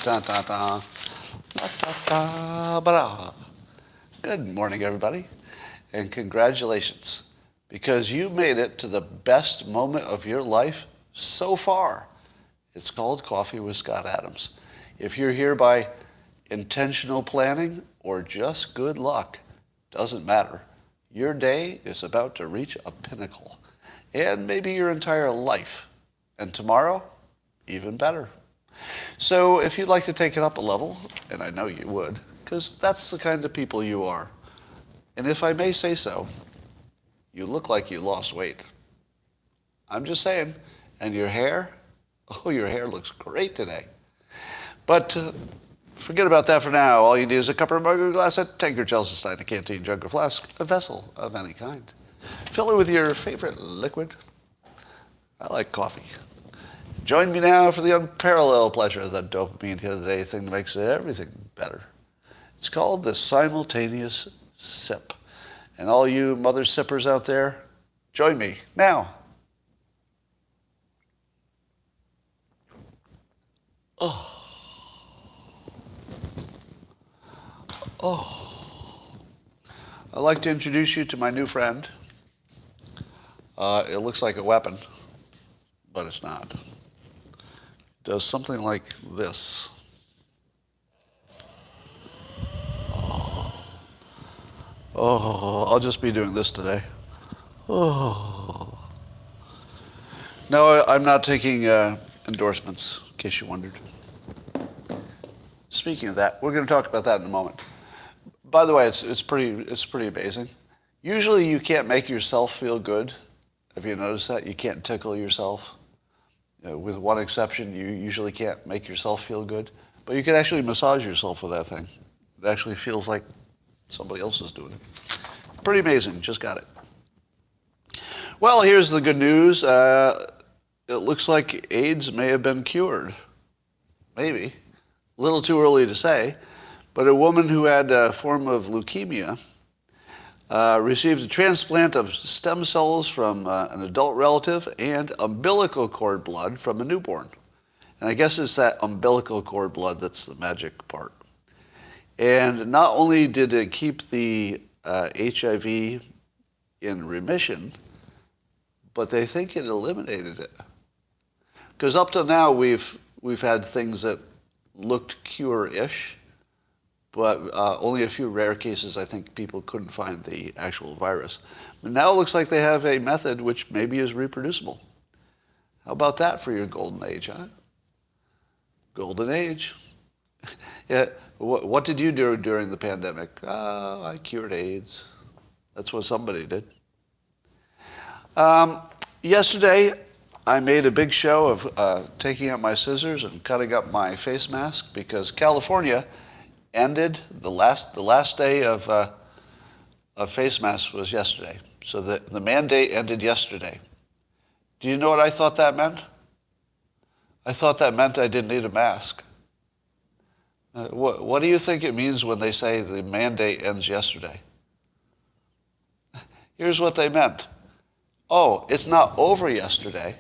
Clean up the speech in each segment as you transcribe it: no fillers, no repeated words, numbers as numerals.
da, da, da. Da, da, da, ba-da. Good morning, everybody, and congratulations, because you made it to the best moment of your life so far. It's called Coffee with Scott Adams. If you're here by intentional planning or just good luck, doesn't matter. Your day is about to reach a pinnacle, and maybe your entire life. And tomorrow, even better. So if you'd like to take it up a level, and I know you would, because that's the kind of people you are. And if I may say so, you look like you lost weight. I'm just saying. And your hair? Oh, your hair looks great today. But forget about that for now. All you need is a cup or mug or glass, a tankard, chalice, stein, a canteen, jug or flask, a vessel of any kind. Fill it with your favorite liquid. I like coffee. Join me now for the unparalleled pleasure of that dopamine hit of the day thing that makes everything better. It's called the simultaneous sip. And all you mother sippers out there, join me now. Oh. I'd like to introduce you to my new friend. It looks like a weapon, but it's not. It does something like this. Oh, I'll just be doing this today. Oh. No, I'm not taking endorsements, in case you wondered. Speaking of that, we're going to talk about that in a moment. By the way, it's pretty amazing. Usually you can't make yourself feel good. Have you noticed that? You can't tickle yourself. With one exception, you usually can't make yourself feel good. But you can actually massage yourself with that thing. It actually feels like somebody else is doing it. Pretty amazing. Just got it. Well, here's the good news. It looks like AIDS may have been cured. Maybe. A little too early to say. But a woman who had a form of leukemia received a transplant of stem cells from an adult relative and umbilical cord blood from a newborn. And I guess it's that umbilical cord blood that's the magic part. And not only did it keep the HIV in remission, but they think it eliminated it. Because up till now, we've had things that looked cure-ish, but only a few rare cases, I think people couldn't find the actual virus. But now it looks like they have a method which maybe is reproducible. How about that for your golden age, huh? Golden age. Yeah. What did you do during the pandemic? I cured AIDS. That's what somebody did. Yesterday, I made a big show of taking out my scissors and cutting up my face mask because California ended the last day of face masks was yesterday. So the mandate ended yesterday. Do you know what I thought that meant? I thought that meant I didn't need a mask. What do you think it means when they say the mandate ends yesterday? Here's what they meant. Oh, it's not over yesterday.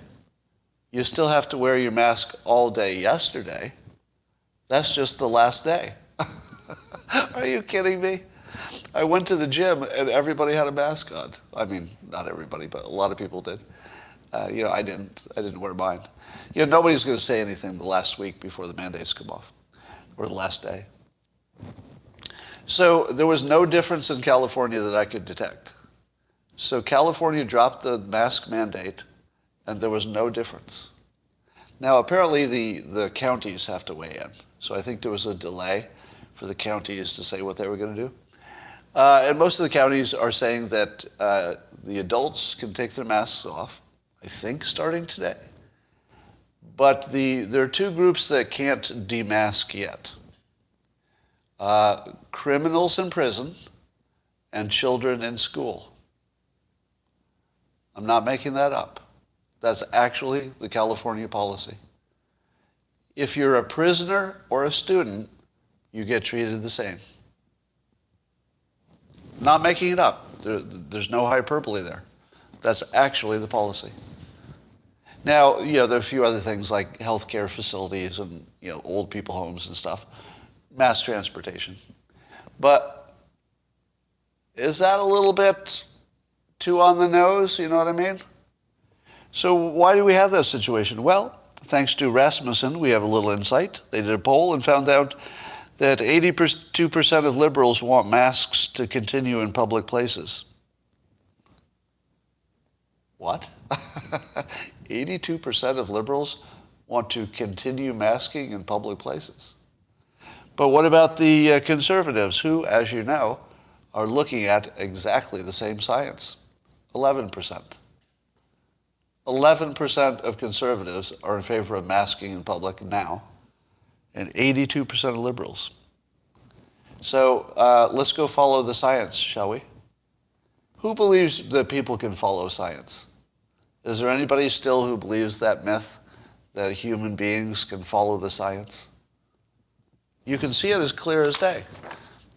You still have to wear your mask all day yesterday. That's just the last day. Are you kidding me? I went to the gym and everybody had a mask on. I mean, not everybody, but a lot of people did. I didn't wear mine. Nobody's going to say anything the last week before the mandates come off, or the last day. So there was no difference in California that I could detect. So California dropped the mask mandate, and there was no difference. Now, apparently the counties have to weigh in. So I think there was a delay for the counties to say what they were going to do. And most of the counties are saying that the adults can take their masks off, I think starting today. But there are two groups that can't demask yet. Criminals in prison and children in school. I'm not making that up. That's actually the California policy. If you're a prisoner or a student, you get treated the same. Not making it up. There's no hyperbole there. That's actually the policy. Now, there are a few other things like healthcare facilities and, old people homes and stuff, mass transportation. But is that a little bit too on the nose? You know what I mean? So why do we have that situation? Well, thanks to Rasmussen, we have a little insight. They did a poll and found out that 82% of liberals want masks to continue in public places. What? 82% of liberals want to continue masking in public places. But what about the conservatives who, as you know, are looking at exactly the same science? 11%. 11% of conservatives are in favor of masking in public now, and 82% of liberals. So let's go follow the science, shall we? Who believes that people can follow science? Is there anybody still who believes that myth that human beings can follow the science? You can see it as clear as day.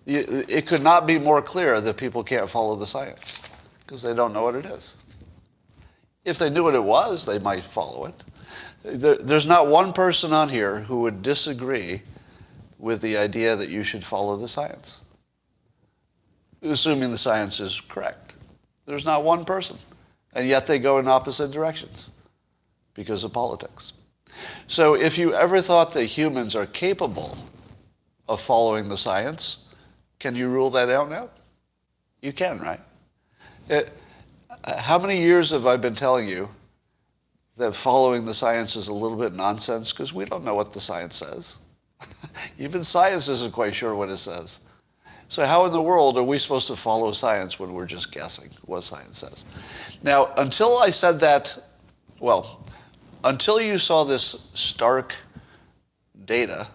It could not be more clear that people can't follow the science because they don't know what it is. If they knew what it was, they might follow it. There's not one person on here who would disagree with the idea that you should follow the science, assuming the science is correct. There's not one person. And yet they go in opposite directions because of politics. So if you ever thought that humans are capable of following the science, can you rule that out now? You can, right? How many years have I been telling you that following the science is a little bit nonsense because we don't know what the science says? Even science isn't quite sure what it says. So how in the world are we supposed to follow science when we're just guessing what science says? Now, until I said that, well, until you saw this stark data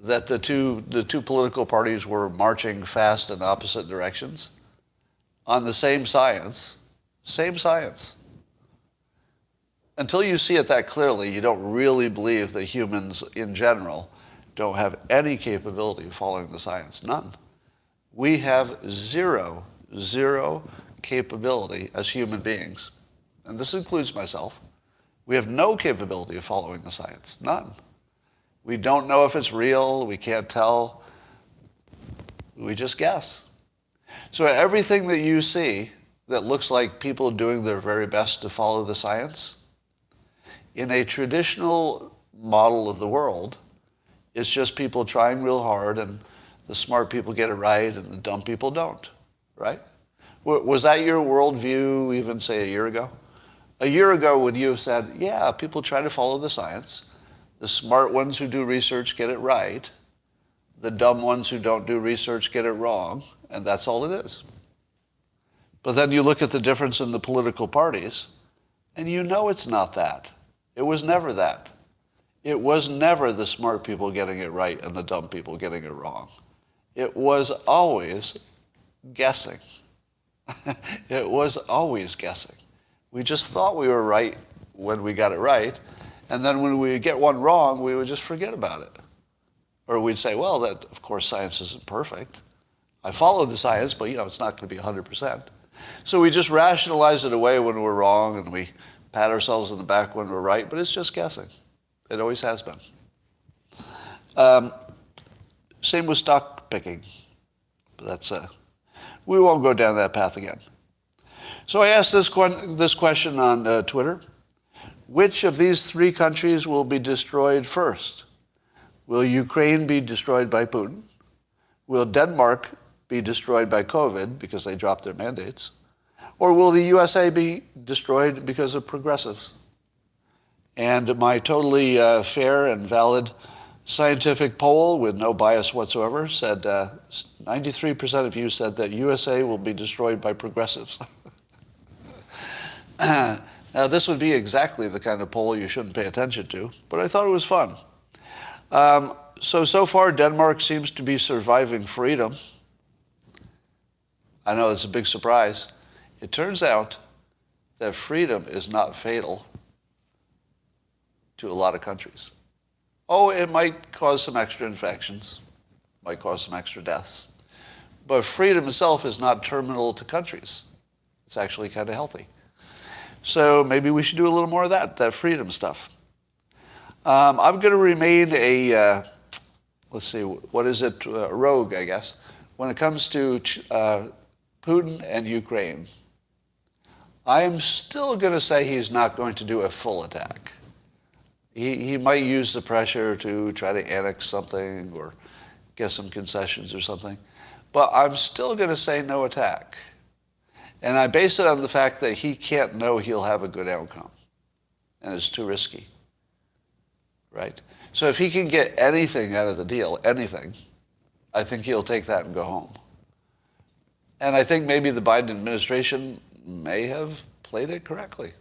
that the two political parties were marching fast in opposite directions on the same science, until you see it that clearly, you don't really believe that humans in general don't have any capability of following the science. None. We have zero capability as human beings, and this includes myself. We have no capability of following the science. None. We don't know if it's real. We can't tell. We just guess. So everything that you see that looks like people doing their very best to follow the science, in a traditional model of the world, it's just people trying real hard, and the smart people get it right, and the dumb people don't, right? Was that your worldview even, say, a year ago? A year ago, would you have said, yeah, people try to follow the science. The smart ones who do research get it right. The dumb ones who don't do research get it wrong, and that's all it is. But then you look at the difference in the political parties, and you know it's not that. It was never that. It was never the smart people getting it right and the dumb people getting it wrong. It was always guessing. It was always guessing. We just thought we were right when we got it right, and then when we get one wrong, we would just forget about it. Or we'd say, well, that, of course, science isn't perfect. I followed the science, but, it's not going to be 100%. So we just rationalize it away when we're wrong, and we pat ourselves on the back when we're right, but it's just guessing. It always has been. Same with stock picking. But we won't go down that path again. So I asked this question on Twitter. Which of these three countries will be destroyed first? Will Ukraine be destroyed by Putin? Will Denmark be destroyed by COVID because they dropped their mandates? Or will the USA be destroyed because of progressives? And my totally fair and valid scientific poll with no bias whatsoever said 93% of you said that USA will be destroyed by progressives. Now, this would be exactly the kind of poll you shouldn't pay attention to, but I thought it was fun. So far, Denmark seems to be surviving freedom. I know it's a big surprise. It turns out that freedom is not fatal to a lot of countries. Oh, it might cause some extra infections, might cause some extra deaths. But freedom itself is not terminal to countries. It's actually kind of healthy. So maybe we should do a little more of that freedom stuff. I'm going to remain let's see, what is it, rogue, I guess, when it comes to Putin and Ukraine. I am still going to say he's not going to do a full attack. He might use the pressure to try to annex something or get some concessions or something. But I'm still going to say no attack. And I base it on the fact that he can't know he'll have a good outcome. And it's too risky. Right? So if he can get anything out of the deal, anything, I think he'll take that and go home. And I think maybe the Biden administration may have played it correctly.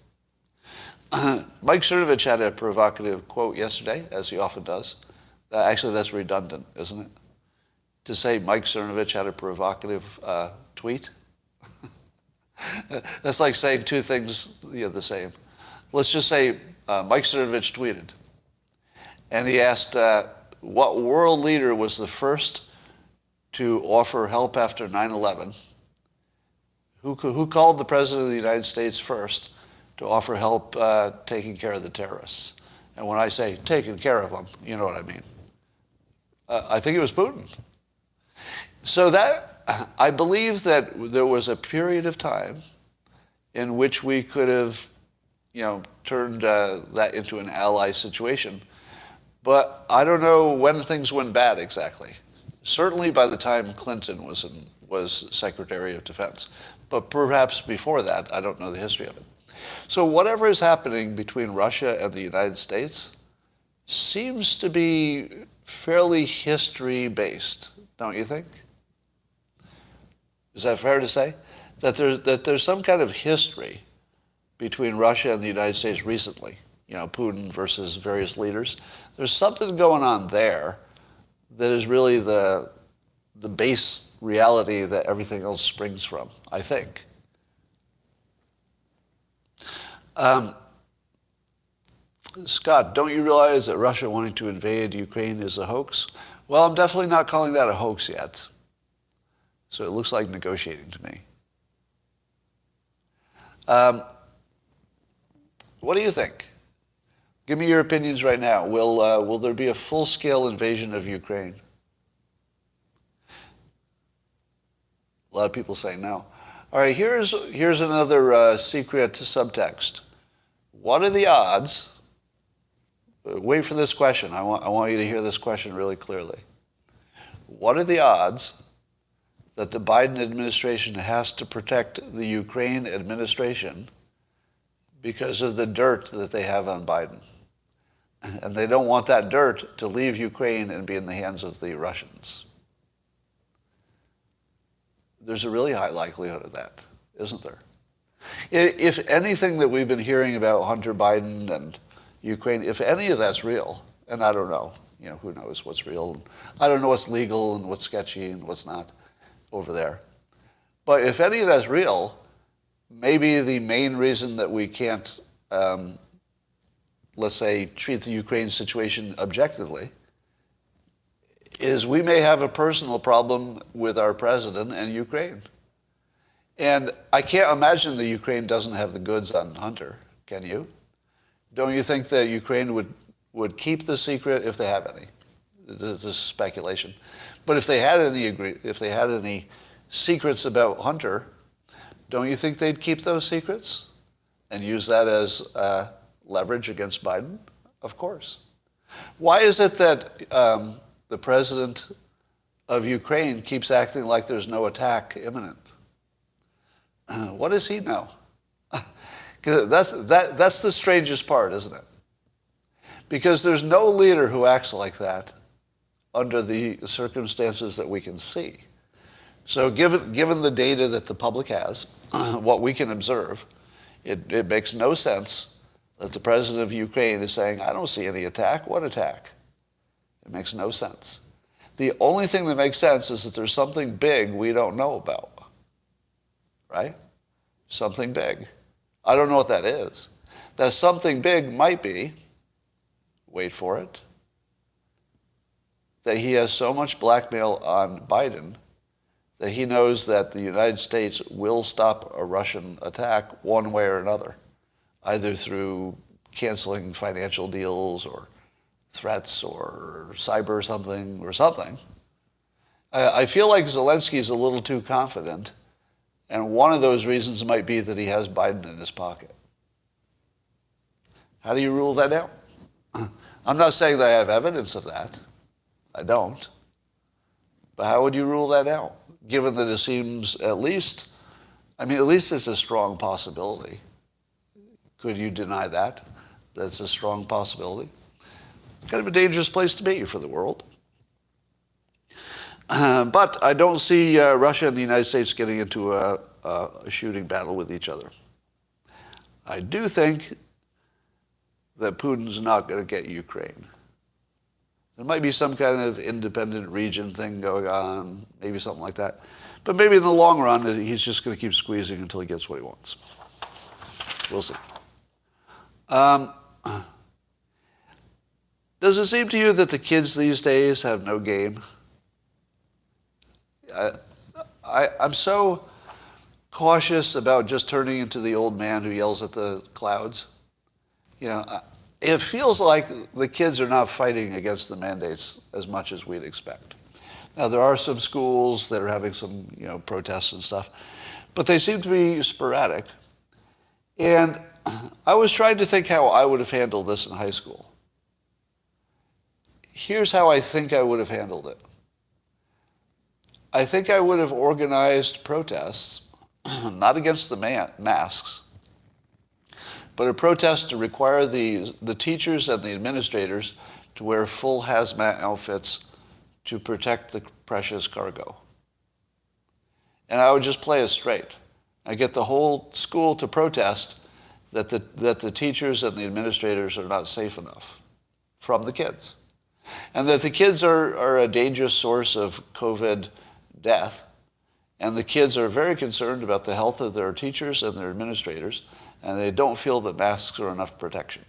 Mike Cernovich had a provocative quote yesterday, as he often does. Actually, that's redundant, isn't it? To say Mike Cernovich had a provocative tweet. That's like saying two things the same. Let's just say Mike Cernovich tweeted. And he asked, what world leader was the first to offer help after 9/11? Who called the President of the United States first to offer help taking care of the terrorists? And when I say taking care of them, you know what I mean. I think it was Putin. So that, I believe that there was a period of time in which we could have, turned that into an ally situation. But I don't know when things went bad exactly. Certainly by the time Clinton was Secretary of Defense. But perhaps before that, I don't know the history of it. So whatever is happening between Russia and the United States seems to be fairly history-based, don't you think? Is that fair to say? That there's some kind of history between Russia and the United States recently. Putin versus various leaders. There's something going on there that is really the base reality that everything else springs from, I think. Scott, don't you realize that Russia wanting to invade Ukraine is a hoax? Well, I'm definitely not calling that a hoax yet. So it looks like negotiating to me. What do you think? Give me your opinions right now. Will there be a full-scale invasion of Ukraine? A lot of people say no. All right, here's another secret subtext. What are the odds? Wait for this question. I want you to hear this question really clearly. What are the odds that the Biden administration has to protect the Ukraine administration because of the dirt that they have on Biden? And they don't want that dirt to leave Ukraine and be in the hands of the Russians. There's a really high likelihood of that, isn't there? If anything that we've been hearing about Hunter Biden and Ukraine, if any of that's real, and I don't know, who knows what's real. I don't know what's legal and what's sketchy and what's not over there. But if any of that's real, maybe the main reason that we can't, let's say, treat the Ukraine situation objectively is we may have a personal problem with our president and Ukraine. And I can't imagine that Ukraine doesn't have the goods on Hunter, can you? Don't you think that Ukraine would keep the secret if they have any? This is speculation. But if they had any secrets about Hunter, don't you think they'd keep those secrets and use that as leverage against Biden? Of course. Why is it that the president of Ukraine keeps acting like there's no attack imminent? What does he know? That's the strangest part, isn't it? Because there's no leader who acts like that under the circumstances that we can see. So given the data that the public has, what we can observe, it makes no sense that the president of Ukraine is saying, I don't see any attack. What attack? It makes no sense. The only thing that makes sense is that there's something big we don't know about. Right? Something big. I don't know what that is. That something big might be, wait for it, that he has so much blackmail on Biden that he knows that the United States will stop a Russian attack one way or another. either through canceling financial deals or threats or cyber something or something. I feel like Zelensky's a little too confident, and one of those reasons might be that he has Biden in his pocket. How do you rule that out? I'm not saying that I have evidence of that. I don't. But how would you rule that out, given that it seems at least it's a strong possibility. Could you deny that? That's a strong possibility. Kind of a dangerous place to be for the world. But I don't see Russia and the United States getting into a shooting battle with each other. I do think that Putin's not going to get Ukraine. There might be some kind of independent region thing going on, maybe something like that. But maybe in the long run, he's just going to keep squeezing until he gets what he wants. We'll see. Does it seem to you that the kids these days have no game? I'm so cautious about just turning into the old man who yells at the clouds. It feels like the kids are not fighting against the mandates as much as we'd expect. Now, there are some schools that are having some, protests and stuff, but they seem to be sporadic. And I was trying to think how I would have handled this in high school. Here's how I think I would have handled it. I think I would have organized protests, not against the masks, but a protest to require the teachers and the administrators to wear full hazmat outfits to protect the precious cargo. And I would just play it straight. I get the whole school to protest that the teachers and the administrators are not safe enough from the kids. And that the kids are a dangerous source of COVID death. And the kids are very concerned about the health of their teachers and their administrators, and they don't feel that masks are enough protection.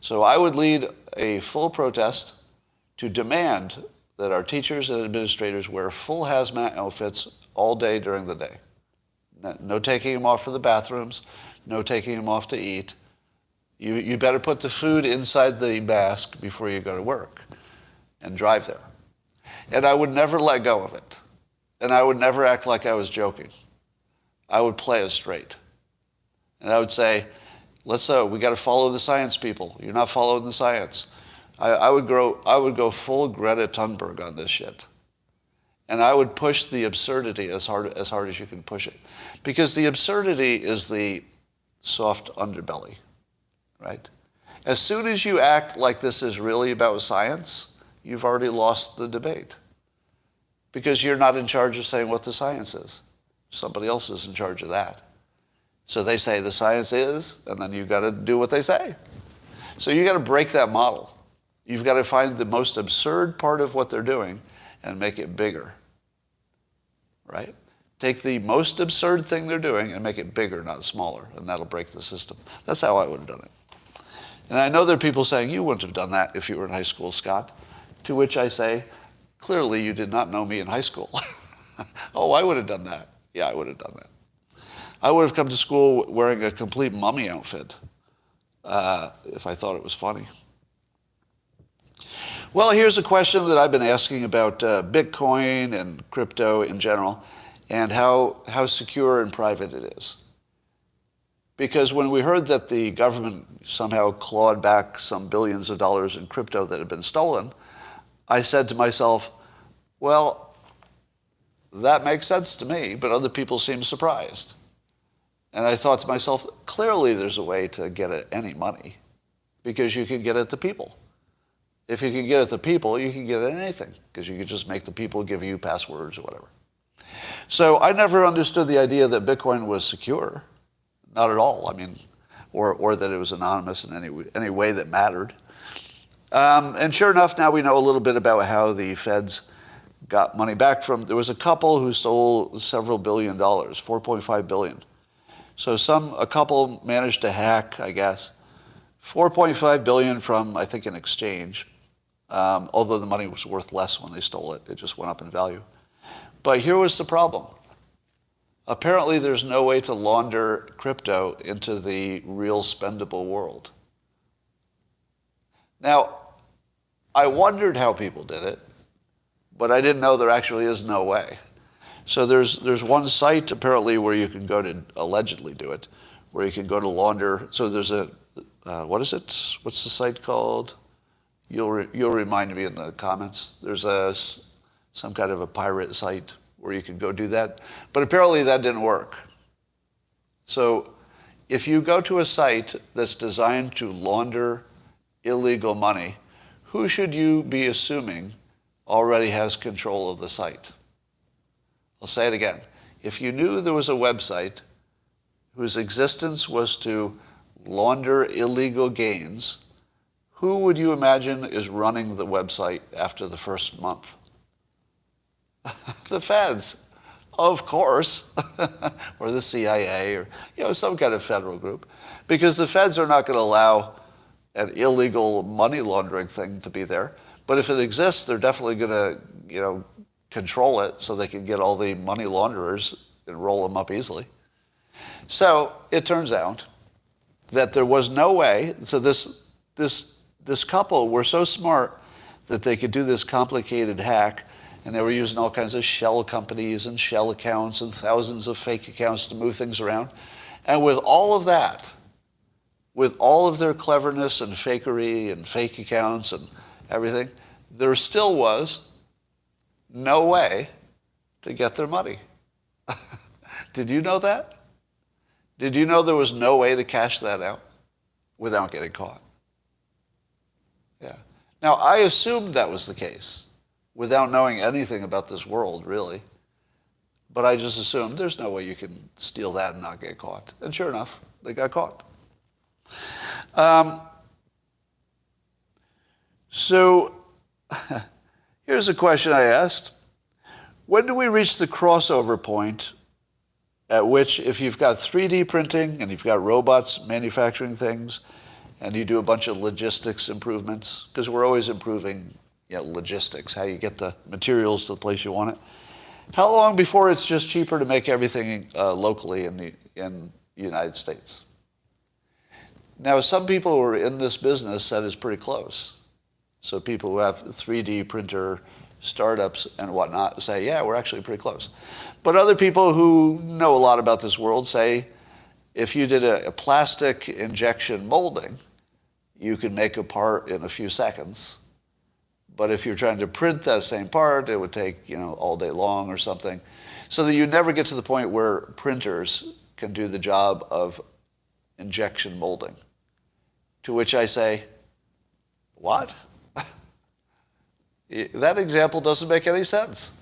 So I would lead a full protest to demand that our teachers and administrators wear full hazmat outfits all day during the day. No taking them off for the bathrooms, no taking them off to eat. You better put the food inside the mask before you go to work and drive there. And I would never let go of it. And I would never act like I was joking. I would play it straight. And I would say, we got to follow the science, people. You're not following the science. I would go full Greta Thunberg on this shit. And I would push the absurdity as hard as you can push it. Because the absurdity is the soft underbelly, right? As soon as you act like this is really about science, you've already lost the debate. Because you're not in charge of saying what the science is. Somebody else is in charge of that. So they say the science is, and then you've got to do what they say. So you've got to break that model. You've got to find the most absurd part of what they're doing and make it bigger, right? Take the most absurd thing they're doing and make it bigger, not smaller, and that'll break the system. That's how I would have done it. And I know there are people saying, you wouldn't have done that if you were in high school, Scott. To which I say, clearly you did not know me in high school. Oh, I would have done that. Yeah, I would have done that. I would have come to school wearing a complete mummy outfit if I thought it was funny. Well, here's a question that I've been asking about Bitcoin and crypto in general and how secure and private it is. Because when we heard that the government somehow clawed back some billions of dollars in crypto that had been stolen, I said to myself, well, that makes sense to me, but other people seem surprised. And I thought to myself, clearly there's a way to get at any money because you can get at the people. If you can get at the people, you can get at anything because you can just make the people give you passwords or whatever. So I never understood the idea that Bitcoin was secure. Not at all. I mean, or that it was anonymous in any way that mattered. And sure enough, now we know a little bit about how the feds got money back from. There was a couple who stole several $billion, $4.5 billion. So a couple managed to hack, I guess, $4.5 billion from, I think, an exchange. Although the money was worth less when they stole it. It just went up in value. But here was the problem. Apparently, there's no way to launder crypto into the real spendable world. Now, I wondered how people did it, but I didn't know there actually is no way. So there's one site apparently where you can go to allegedly do it, where you can go to launder. So there's a what is it? What's the site called? You'll remind me in the comments. There's some kind of a pirate site where you can go do that. But apparently that didn't work. So if you go to a site that's designed to launder illegal money, who should you be assuming already has control of the site? I'll say it again. If you knew there was a website whose existence was to launder illegal gains, who would you imagine is running the website after the first month? The feds, of course, or the CIA, or some kind of federal group, because the feds are not going to allow an illegal money laundering thing to be there. But if it exists, they're definitely going to, control it so they can get all the money launderers and roll them up easily. So it turns out that there was no way. So this couple were so smart that they could do this complicated hack. And they were using all kinds of shell companies and shell accounts and thousands of fake accounts to move things around. And with all of that, with all of their cleverness and fakery and fake accounts and everything, there still was no way to get their money. Did you know that? Did you know there was no way to cash that out without getting caught? Yeah. Now, I assumed that was the case, without knowing anything about this world, really. But I just assumed there's no way you can steal that and not get caught. And sure enough, they got caught. So here's a question I asked. When do we reach the crossover point at which, if you've got 3D printing and you've got robots manufacturing things and you do a bunch of logistics improvements, because we're always improving logistics, how you get the materials to the place you want it. How long before it's just cheaper to make everything locally in the United States? Now, some people who are in this business said it's pretty close. So people who have 3D printer startups and whatnot say, yeah, we're actually pretty close. But other people who know a lot about this world say, if you did a plastic injection molding, you could make a part in a few seconds. But if you're trying to print that same part, it would take, all day long or something. So that you never get to the point where printers can do the job of injection molding. To which I say, what? That example doesn't make any sense.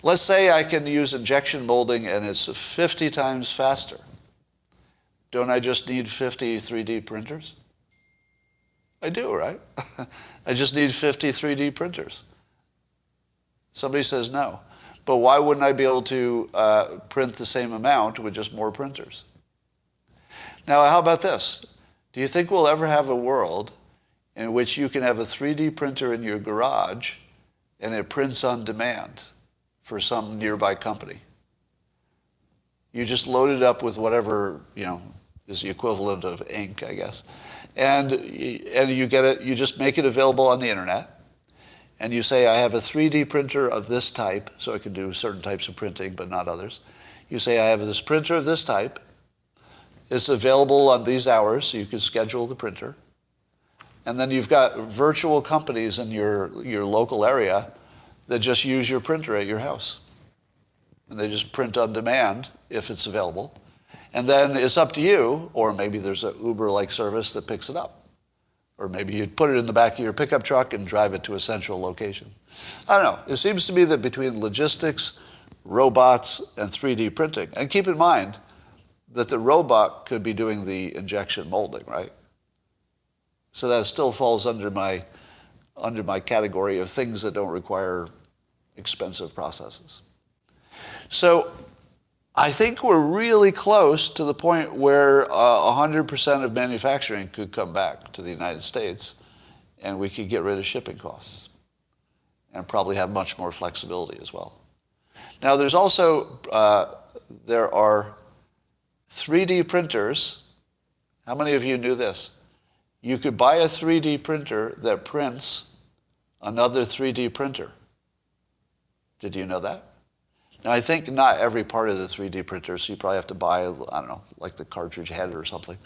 Let's say I can use injection molding and it's 50 times faster. Don't I just need 50 3D printers? I do, right? I just need 50 3D printers. Somebody says no. But why wouldn't I be able to print the same amount with just more printers? Now, how about this? Do you think we'll ever have a world in which you can have a 3D printer in your garage and it prints on demand for some nearby company? You just load it up with whatever, is the equivalent of ink, I guess. And you get it, you just make it available on the internet. And you say, I have a 3D printer of this type, so I can do certain types of printing, but not others. You say, I have this printer of this type. It's available on these hours, so you can schedule the printer. And then you've got virtual companies in your local area that just use your printer at your house. And they just print on demand if it's available. And then it's up to you, or maybe there's an Uber-like service that picks it up. Or maybe you put it in the back of your pickup truck and drive it to a central location. I don't know. It seems to me that between logistics, robots, and 3D printing, and keep in mind that the robot could be doing the injection molding, right? So that still falls under my category of things that don't require expensive processes. So I think we're really close to the point where 100% of manufacturing could come back to the United States, and we could get rid of shipping costs and probably have much more flexibility as well. Now, there's also there are 3D printers. How many of you knew this? You could buy a 3D printer that prints another 3D printer. Did you know that? Now, I think not every part of the 3D printer, so you probably have to buy, I don't know, like the cartridge head or something.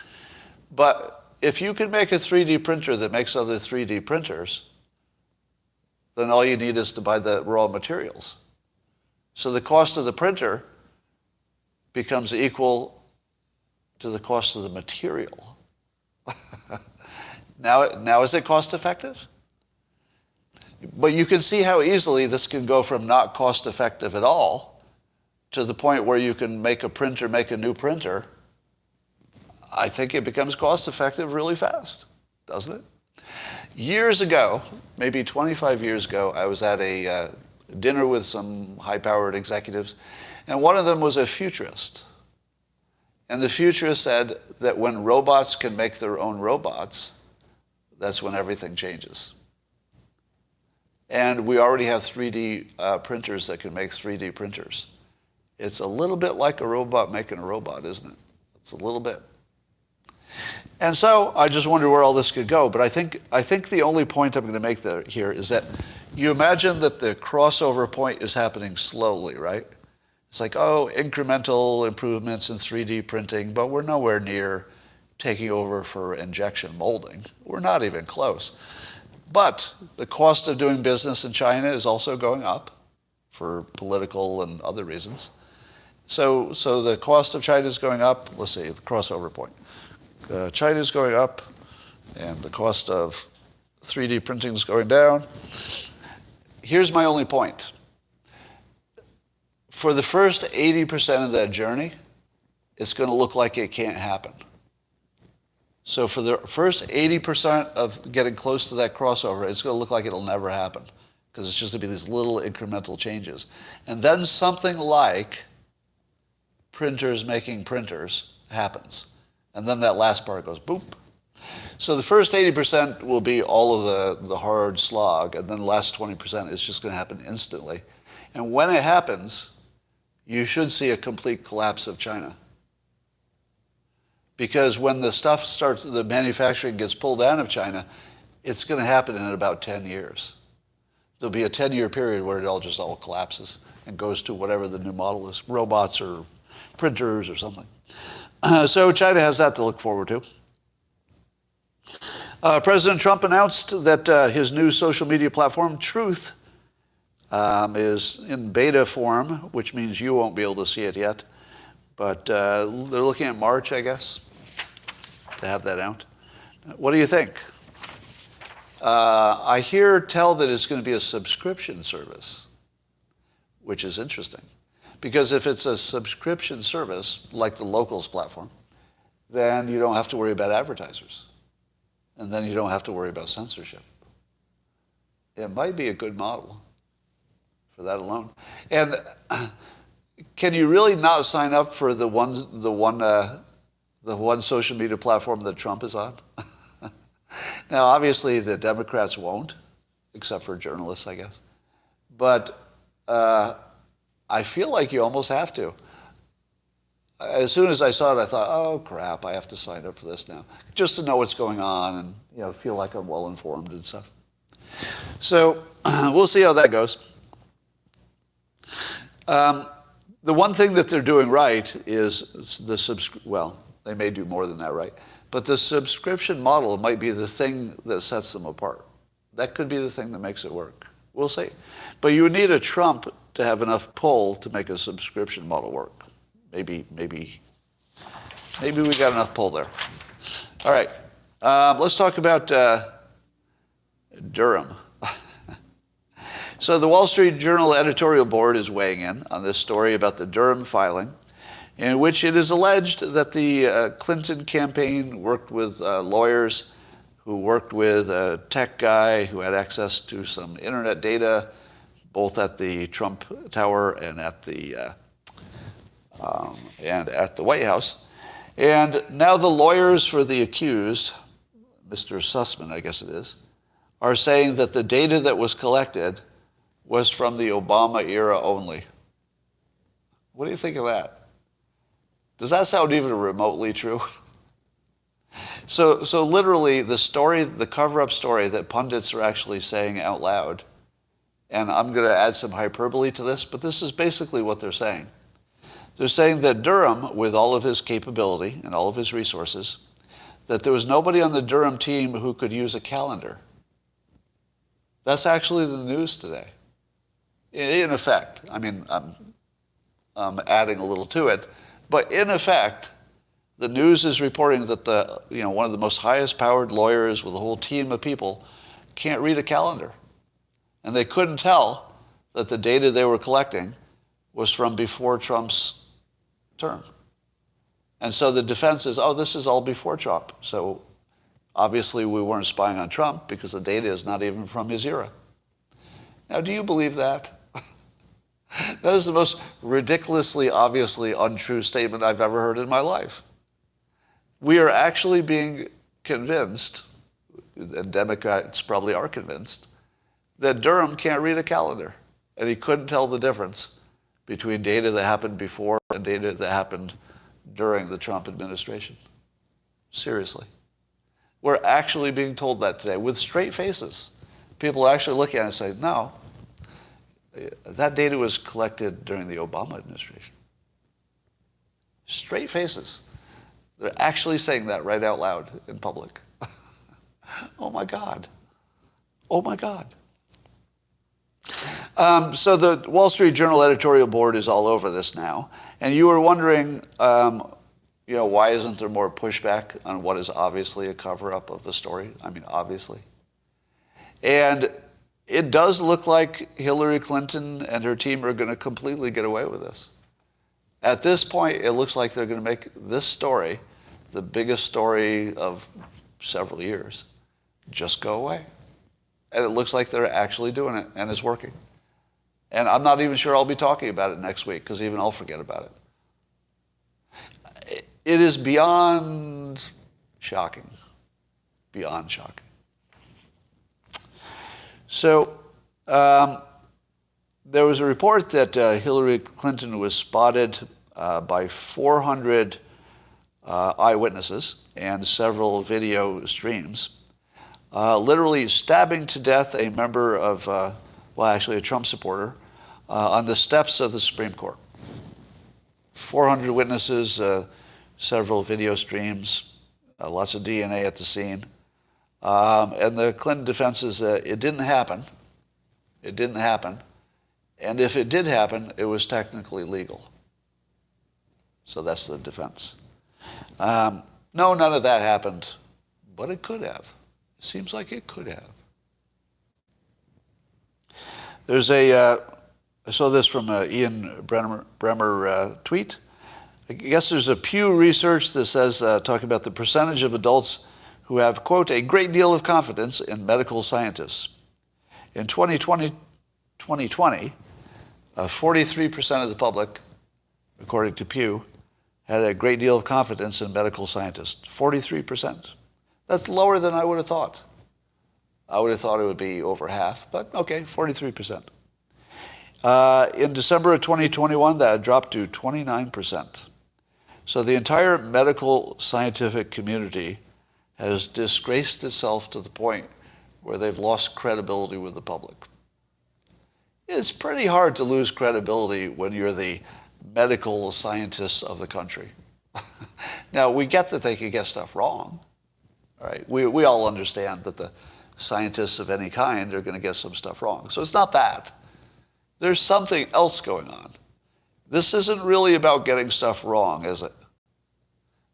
But if you can make a 3D printer that makes other 3D printers, then all you need is to buy the raw materials. So the cost of the printer becomes equal to the cost of the material. Now is it cost effective? But you can see how easily this can go from not cost effective at all to the point where you can make a printer make a new printer. I think it becomes cost effective really fast, doesn't it? Years ago, maybe 25 years ago, I was at a dinner with some high-powered executives, and one of them was a futurist. And the futurist said that when robots can make their own robots, that's when everything changes. And we already have 3D printers that can make 3D printers. It's a little bit like a robot making a robot, isn't it? It's a little bit. And so I just wonder where all this could go. But I think the only point I'm going to make here is that you imagine that the crossover point is happening slowly, right? It's like, oh, incremental improvements in 3D printing, but we're nowhere near taking over for injection molding. We're not even close. But the cost of doing business in China is also going up for political and other reasons. So the cost of China is going up. Let's see, the crossover point. China is going up, and the cost of 3D printing is going down. Here's my only point. For the first 80% of that journey, it's going to look like it can't happen. So for the first 80% of getting close to that crossover, it's going to look like it'll never happen because it's just going to be these little incremental changes. And then something like printers making printers happens. And then that last part goes boop. So the first 80% will be all of the hard slog, and then the last 20% is just going to happen instantly. And when it happens, you should see a complete collapse of China. Because when the stuff starts, the manufacturing gets pulled out of China, it's going to happen in about 10 years. There'll be a 10-year period where it all collapses and goes to whatever the new model is, robots or printers or something. So China has that to look forward to. President Trump announced that his new social media platform, Truth, is in beta form, which means you won't be able to see it yet. But they're looking at March, I guess, to have that out. What do you think? I tell that it's going to be a subscription service, which is interesting. Because if it's a subscription service, like the Locals platform, then you don't have to worry about advertisers. And then you don't have to worry about censorship. It might be a good model for that alone. And can you really not sign up for the one social media platform that Trump is on? Now, obviously, the Democrats won't, except for journalists, I guess. But I feel like you almost have to. As soon as I saw it, I thought, oh, crap, I have to sign up for this now, just to know what's going on and feel like I'm well-informed and stuff. So we'll see how that goes. The one thing that they're doing right is they may do more than that right, but the subscription model might be the thing that sets them apart. That could be the thing that makes it work. We'll see. But you would need a Trump to have enough pull to make a subscription model work. Maybe we got enough pull there. All right, let's talk about Durham. So the Wall Street Journal editorial board is weighing in on this story about the Durham filing, in which it is alleged that the Clinton campaign worked with lawyers who worked with a tech guy who had access to some internet data, both at the Trump Tower and at the White House. And now the lawyers for the accused, Mr. Sussman, I guess it is, are saying that the data that was collected was from the Obama era only. What do you think of that? Does that sound even remotely true? So literally the story, the cover-up story that pundits are actually saying out loud, and I'm going to add some hyperbole to this, but this is basically what they're saying. They're saying that Durham, with all of his capability and all of his resources, that there was nobody on the Durham team who could use a calendar. That's actually the news today. In effect, I mean, I'm adding a little to it, but in effect, the news is reporting that one of the most highest powered lawyers with a whole team of people can't read a calendar. And they couldn't tell that the data they were collecting was from before Trump's term. And so the defense is, oh, this is all before Trump. So obviously we weren't spying on Trump because the data is not even from his era. Now, do you believe that? That is the most ridiculously, obviously untrue statement I've ever heard in my life. We are actually being convinced, and Democrats probably are convinced, that Durham can't read a calendar, and he couldn't tell the difference between data that happened before and data that happened during the Trump administration. Seriously. We're actually being told that today with straight faces. People actually look at it and say, no, that data was collected during the Obama administration. Straight faces. They're actually saying that right out loud in public. Oh my God. Oh my God. So the Wall Street Journal editorial board is all over this now. And you were wondering, why isn't there more pushback on what is obviously a cover-up of the story? I mean, obviously. And it does look like Hillary Clinton and her team are going to completely get away with this. At this point, it looks like they're going to make this story, the biggest story of several years, just go away. And it looks like they're actually doing it, and it's working. And I'm not even sure I'll be talking about it next week, because even I'll forget about it. It is beyond shocking. Beyond shocking. So there was a report that Hillary Clinton was spotted by 400 eyewitnesses and several video streams, literally stabbing to death a member of, a Trump supporter, on the steps of the Supreme Court. 400 witnesses, several video streams, lots of DNA at the scene. And the Clinton defense is that it didn't happen. It didn't happen. And if it did happen, it was technically legal. So that's the defense. No, none of that happened, but it could have. It seems like it could have. There's I saw this from Ian Bremer tweet. I guess there's a Pew research that says, talking about the percentage of adults who have, quote, a great deal of confidence in medical scientists. In 2020, 43% of the public, according to Pew, had a great deal of confidence in medical scientists. 43%. That's lower than I would have thought. I would have thought it would be over half, but okay, 43%. In December of 2021, that dropped to 29%. So the entire medical scientific community has disgraced itself to the point where they've lost credibility with the public. It's pretty hard to lose credibility when you're the medical scientists of the country. Now, we get that they can get stuff wrong. All right? We all understand that the scientists of any kind are going to get some stuff wrong. So it's not that. There's something else going on. This isn't really about getting stuff wrong, is it?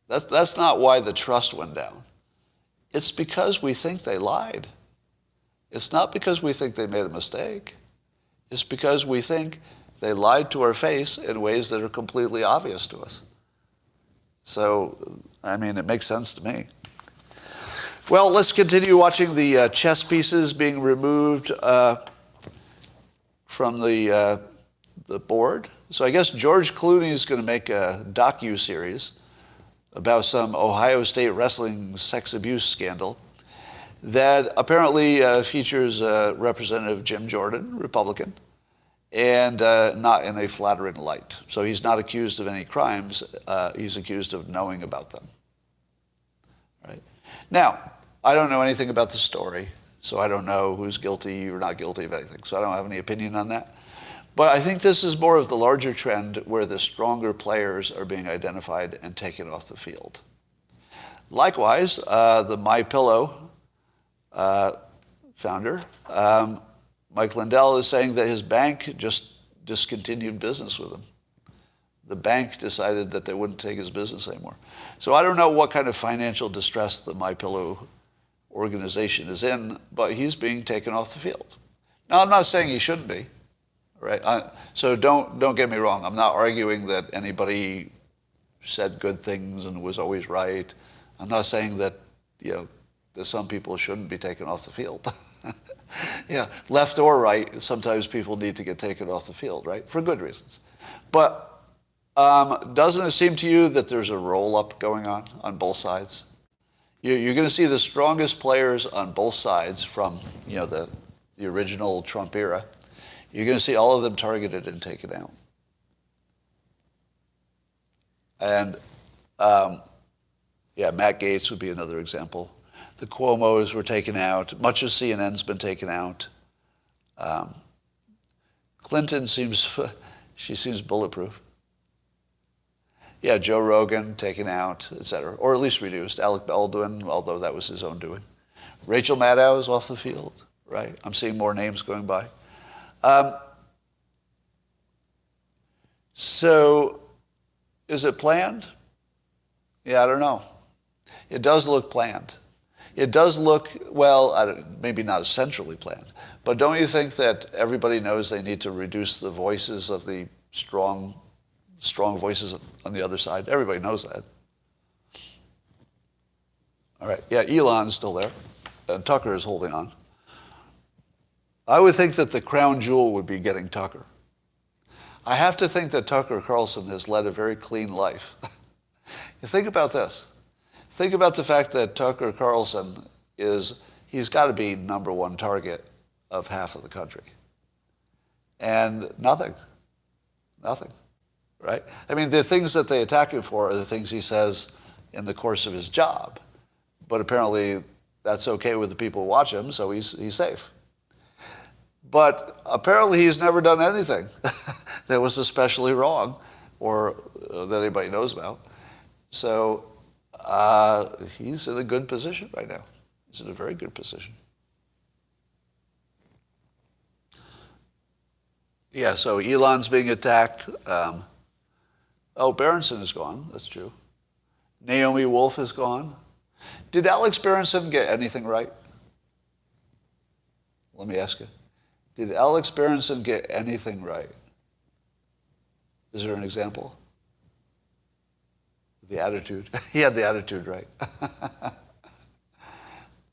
That's not why the trust went down. It's because we think they lied. It's not because we think they made a mistake. It's because we think they lied to our face in ways that are completely obvious to us. So, I mean, it makes sense to me. Well, let's continue watching the chess pieces being removed from the board. So I guess George Clooney is going to make a docu-series about some Ohio State wrestling sex abuse scandal that apparently features Representative Jim Jordan, Republican, and not in a flattering light. So he's not accused of any crimes. He's accused of knowing about them. Right? Now, I don't know anything about the story, so I don't know who's guilty or not guilty of anything. So I don't have any opinion on that. But I think this is more of the larger trend where the stronger players are being identified and taken off the field. Likewise, the MyPillow founder, Mike Lindell, is saying that his bank just discontinued business with him. The bank decided that they wouldn't take his business anymore. So I don't know what kind of financial distress the MyPillow organization is in, but he's being taken off the field. Now, I'm not saying he shouldn't be, right? So don't get me wrong. I'm not arguing that anybody said good things and was always right. I'm not saying that, that some people shouldn't be taken off the field. Yeah, left or right, sometimes people need to get taken off the field, right? For good reasons. But doesn't it seem to you that there's a roll-up going on both sides? You're going to see the strongest players on both sides from, the original Trump era. You're going to see all of them targeted and taken out. And, Matt Gaetz would be another example. The Cuomos were taken out. Much of CNN's been taken out. Clinton seems bulletproof. Yeah, Joe Rogan taken out, et cetera, or at least reduced. Alec Baldwin, although that was his own doing. Rachel Maddow is off the field, right? I'm seeing more names going by. So, is it planned? Yeah, I don't know. It does look planned. It does look, well, maybe not centrally planned, but don't you think that everybody knows they need to reduce the voices of the strong voices on the other side? Everybody knows that. All right, yeah, Elon's still there, and Tucker is holding on. I would think that the crown jewel would be getting Tucker. I have to think that Tucker Carlson has led a very clean life. You think about this. Think about the fact that Tucker Carlson he's got to be number one target of half of the country. And nothing, right? I mean, the things that they attack him for are the things he says in the course of his job. But apparently that's okay with the people who watch him, so he's safe. But apparently he's never done anything that was especially wrong or that anybody knows about. So he's in a good position right now. He's in a very good position. Yeah, so Elon's being attacked. Berenson is gone. That's true. Naomi Wolf is gone. Did Alex Berenson get anything right? Let me ask you. Did Alex Berenson get anything right? Is there an example? The attitude. He had the attitude right.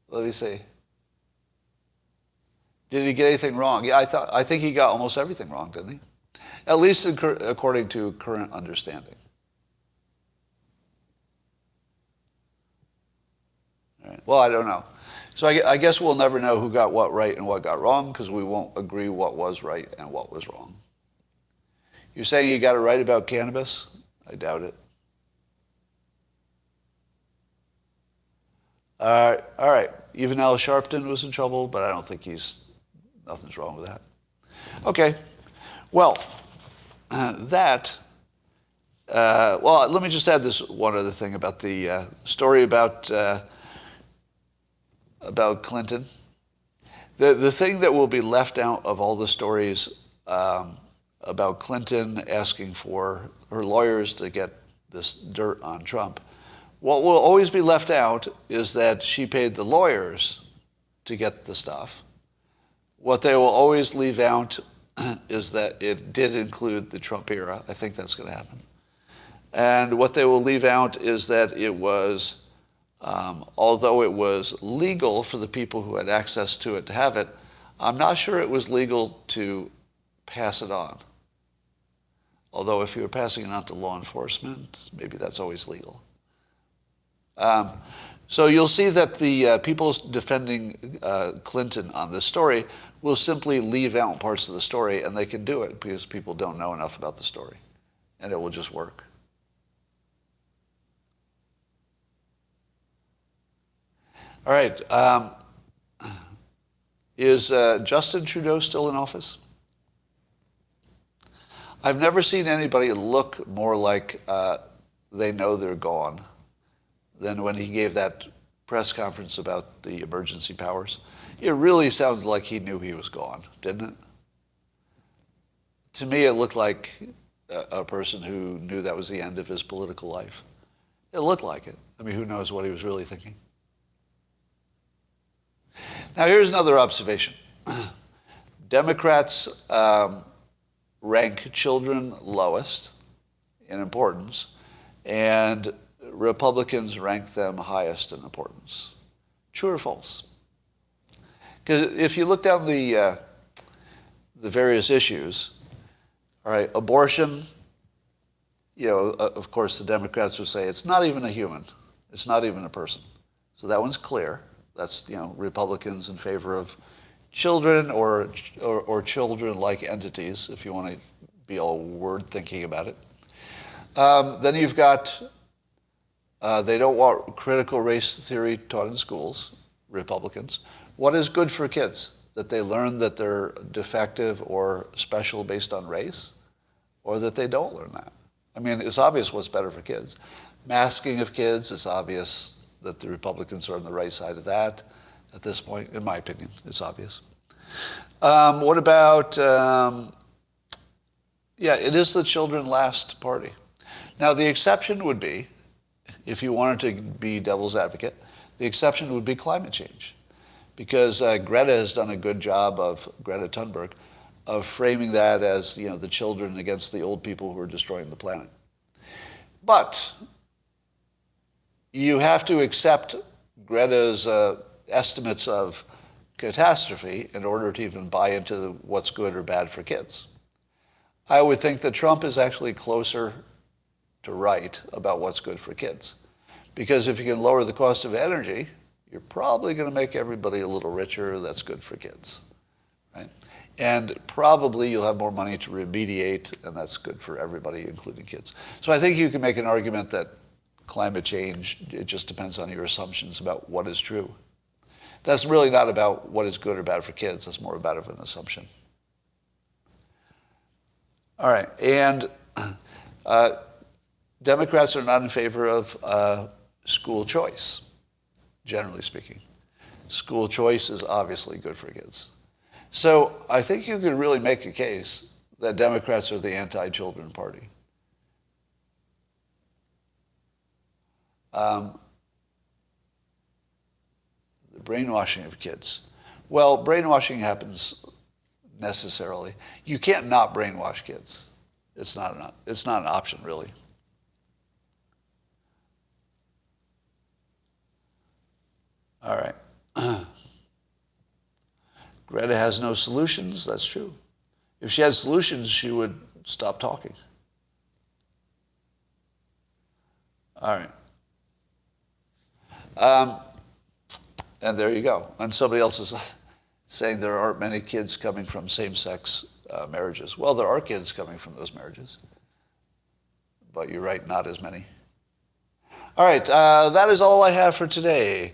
Let me see. Did he get anything wrong? Yeah, I think he got almost everything wrong, didn't he? At least according to current understanding. All right. Well, I don't know. So I guess we'll never know who got what right and what got wrong because we won't agree what was right and what was wrong. You're saying you got it right about cannabis? I doubt it. All right. Even Al Sharpton was in trouble, but I don't think nothing's wrong with that. Okay. Well, let me just add this one other thing about the story about Clinton. The thing that will be left out of all the stories about Clinton asking for her lawyers to get this dirt on Trump, what will always be left out is that she paid the lawyers to get the stuff. What they will always leave out is that it did include the Trump era. I think that's going to happen. And what they will leave out is that it was, although it was legal for the people who had access to it to have it, I'm not sure it was legal to pass it on. Although if you were passing it on to law enforcement, maybe that's always legal. So you'll see that the people defending Clinton on this story will simply leave out parts of the story, and they can do it because people don't know enough about the story, and it will just work. All right. Is Justin Trudeau still in office? I've never seen anybody look more like they know they're gone than when he gave that press conference about the emergency powers. It really sounded like he knew he was gone, didn't it? To me, it looked like a person who knew that was the end of his political life. It looked like it. I mean, who knows what he was really thinking? Now, here's another observation. Democrats rank children lowest in importance, and Republicans rank them highest in importance. True or false? Because if you look down the various issues, all right, abortion, of course the Democrats would say it's not even a human. It's not even a person. So that one's clear. That's, Republicans in favor of children or children-like entities, if you want to be all word thinking about it. Then you've got, they don't want critical race theory taught in schools, Republicans. What is good for kids? That they learn that they're defective or special based on race? Or that they don't learn that? I mean, it's obvious what's better for kids. Masking of kids, it's obvious that the Republicans are on the right side of that at this point, in my opinion. It's obvious. What about, it is the children last party. Now, the exception would be, if you wanted to be devil's advocate, the exception would be climate change. Because Greta has done a good job Greta Thunberg, of framing that as, the children against the old people who are destroying the planet. But you have to accept Greta's estimates of catastrophe in order to even buy into what's good or bad for kids. I would think that Trump is actually closer to right about what's good for kids. Because if you can lower the cost of energy, you're probably going to make everybody a little richer. That's good for kids, right? And probably you'll have more money to remediate, and that's good for everybody, including kids. So I think you can make an argument that climate change, it just depends on your assumptions about what is true. That's really not about what is good or bad for kids. That's more about an assumption. All right, and Democrats are not in favor of school choice, generally speaking. School choice is obviously good for kids. So I think you could really make a case that Democrats are the anti-children party. The brainwashing of kids. Well, brainwashing happens necessarily. You can't not brainwash kids. It's not an option, really. All right. Greta has no solutions. That's true. If she had solutions, she would stop talking. All right. And there you go. And somebody else is saying there aren't many kids coming from same-sex marriages. Well, there are kids coming from those marriages. But you're right, not as many. All right, that is all I have for today.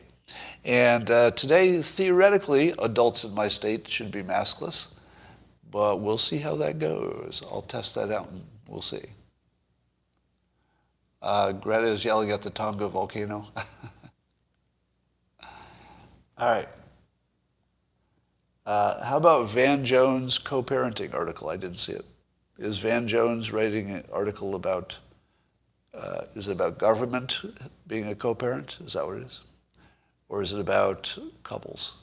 And today, theoretically, adults in my state should be maskless. But we'll see how that goes. I'll test that out and we'll see. Greta is yelling at the Tonga volcano. All right. How about Van Jones' co-parenting article? I didn't see it. Is Van Jones writing an article about, is it about government being a co-parent? Is that what it is? Or is it about couples?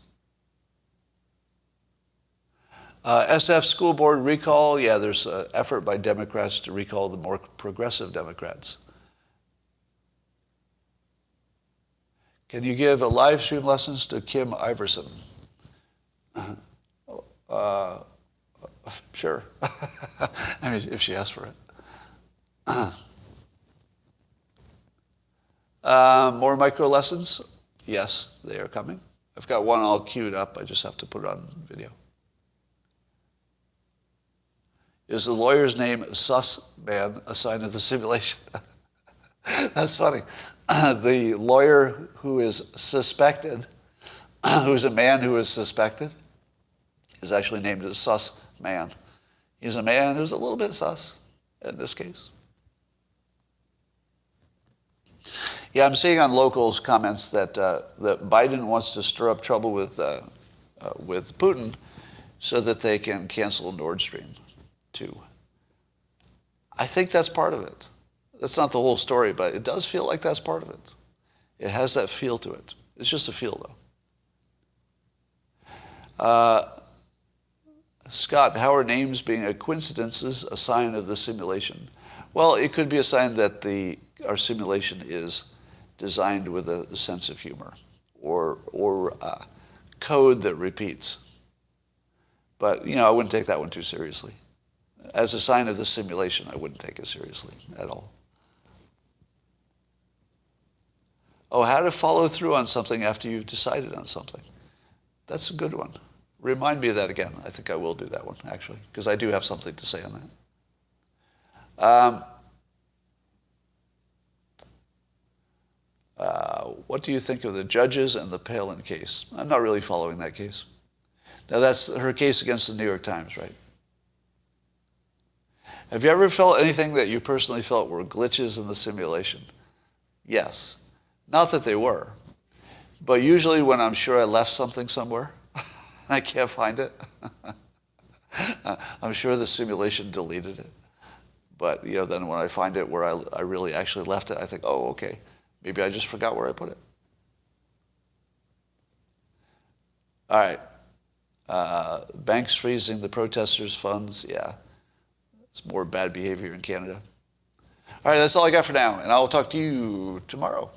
SF school board recall. Yeah, there's an effort by Democrats to recall the more progressive Democrats. Can you give a live stream lessons to Kim Iverson? Sure. I mean, if she asks for it. More micro lessons? Yes, they are coming. I've got one all queued up. I just have to put it on video. Is the lawyer's name Sussman a sign of the simulation? That's funny. The lawyer who is suspected, who's a man who is suspected, is actually named as Sussman. He's a man who's a little bit sus in this case. Yeah, I'm seeing on Locals comments that that Biden wants to stir up trouble with Putin so that they can cancel Nord Stream 2. I think that's part of it. That's not the whole story, but it does feel like that's part of it. It has that feel to it. It's just a feel, though. Scott, how are names being a coincidence a sign of the simulation? Well, it could be a sign that our simulation is designed with a sense of humor or code that repeats. But, I wouldn't take that one too seriously. As a sign of the simulation, I wouldn't take it seriously at all. Oh, how to follow through on something after you've decided on something. That's a good one. Remind me of that again. I think I will do that one, actually, because I do have something to say on that. What do you think of the judges and the Palin case? I'm not really following that case. Now, that's her case against the New York Times, right? Have you ever felt anything that you personally felt were glitches in the simulation? Yes. Not that they were. But usually when I'm sure I left something somewhere, I can't find it. I'm sure the simulation deleted it. But, then when I find it where I really actually left it, I think, oh, okay. Maybe I just forgot where I put it. All right. Banks freezing the protesters' funds. Yeah. It's more bad behavior in Canada. All right, that's all I got for now. And I will talk to you tomorrow.